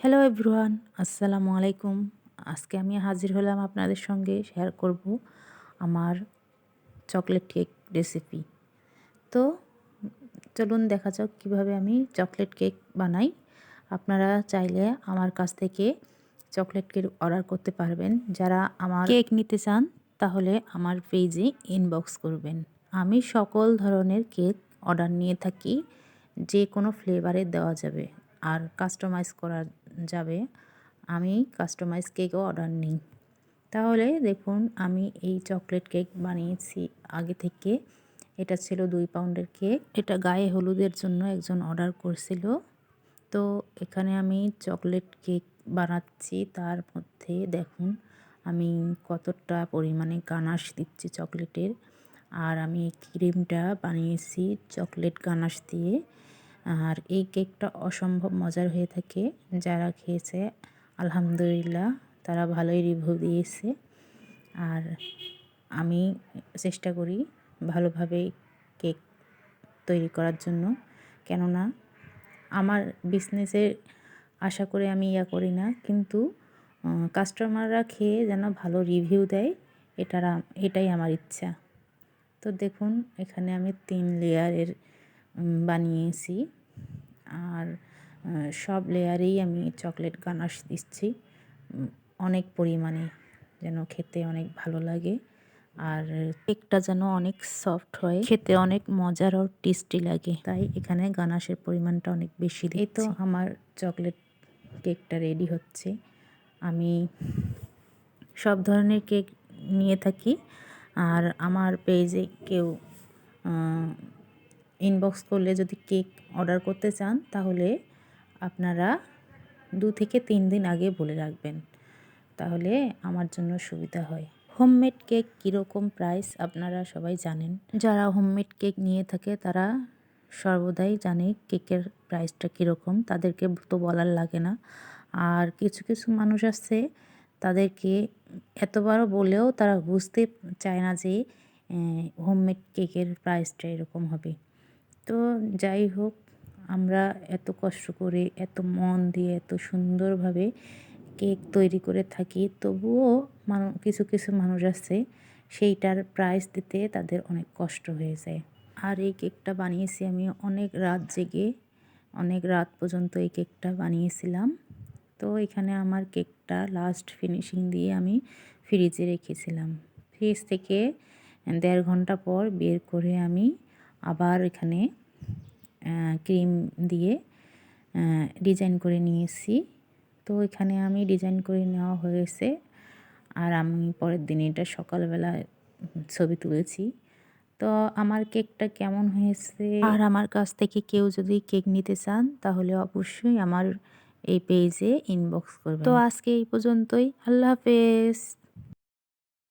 Hello everyone, আসসালামু আলাইকুম। আজকে আমি হাজির হলাম আপনাদের সঙ্গে শেয়ার করব আমার চকলেট কেক রেসিপি। তো চলুন দেখা যাক কীভাবে আমি চকলেট কেক বানাই। আপনারা চাইলে আমার কাছ থেকে চকলেট কেক অর্ডার করতে পারবেন। যারা আমার কেক নিতে চান তাহলে আমার পেজে ইনবক্স করবেন। আমি সকল ধরনের কেক অর্ডার নিয়ে থাকি, যে কোনো ফ্লেভারে দেওয়া যাবে আর কাস্টমাইজ করা যাবে। আমি কাস্টমাইজ কেকও অর্ডার নিই। তাহলে দেখুন, আমি এই চকলেট কেক বানিয়েছি আগে থেকে। এটা ছিল 2 পাউন্ডের কেক। এটা গায়ে হলুদের জন্য একজন অর্ডার করছিল। তো এখানে আমি চকলেট কেক বানাচ্ছি, তার মধ্যে দেখুন আমি কতটা পরিমাণে গানাশ দিচ্ছি চকলেটের। আর আমি ক্রিমটা বানিয়েছি চকলেট গানাশ দিয়ে। আর এই কেকটা অসম্ভব মজার হয়ে থাকে। যারা খেয়েছে আলহামদুলিল্লাহ, তারা ভালোই রিভিউ দিয়েছে। আর আমি চেষ্টা করি ভালোভাবে কেক তৈরি করার জন্য, কেননা আমার বিজনেসের আশা করে আমি করি না, কিন্তু কাস্টমাররা খেয়ে যেন ভালো রিভিউ দেয়, এটাই আমার ইচ্ছা। তো দেখুন, এখানে আমি 3 লেয়ারের বানিয়েছি। আর সব লেয়ারেই আমি চকলেট গানাশ দিচ্ছি অনেক পরিমাণে, যেন খেতে অনেক ভালো লাগে। আর কেকটা যেন অনেক সফট হয়, খেতে অনেক মজার ও টেস্টি লাগে, তাই এখানে গানাশের পরিমাণটা অনেক বেশি দিচ্ছি। এই তো আমার চকলেট কেকটা রেডি হচ্ছে। আমি সব ধরনের কেক নিয়ে থাকি। আর আমার পেজে কেউ ইনবক্স করলে যদি কেক অর্ডার করতে চান, তাহলে আপনারা 2 থেকে 3 দিন আগে বলে রাখবেন, তাহলে আমার জন্য সুবিধা হয়। হোমমেড কেক কীরকম প্রাইস আপনারা সবাই জানেন। যারা হোমমেড কেক নিয়ে থাকে তারা সর্বদাই জানে কেকের প্রাইসটা কীরকম, তাদেরকে তো বলার লাগে না। আর কিছু কিছু মানুষ আছে, তাদেরকে এতবারও বলেও তারা বুঝতে চায় না যে হোমমেড কেকের প্রাইসটা এরকম হবে। তো যাই হোক, আমরা এত কষ্ট করে, এত মন দিয়ে, এত সুন্দরভাবে কেক তৈরি করে থাকি, তবুও কিছু কিছু মানুষ আছে সেইটার প্রাইস দিতে তাদের অনেক কষ্ট হয়ে যায়। আর এই কেকটা বানিয়েছি আমি অনেক রাত জেগে, অনেক রাত পর্যন্ত এই কেকটা বানিয়েছিলাম। তো এখানে আমার কেকটা লাস্ট ফিনিশিং দিয়ে আমি ফ্রিজে রেখেছিলাম। ফ্রিজ থেকে 1.5 ঘন্টা পর বের করে আমি আবার এখানে ক্রিম দিয়ে ডিজাইন করে নিয়েছি। তো এখানে আমি ডিজাইন করে নেওয়া হয়েছে। আর আমি পরের দিন এটা সকালবেলা ছবি তুলেছি। তো আমার কেকটা কেমন হয়েছে, আর আমার কাছ থেকে কেউ যদি কেক নিতে চান, তাহলে অবশ্যই আমার এই পেজে ইনবক্স করবেন। তো আজকে এই পর্যন্তই। আল্লাহ হাফেজ।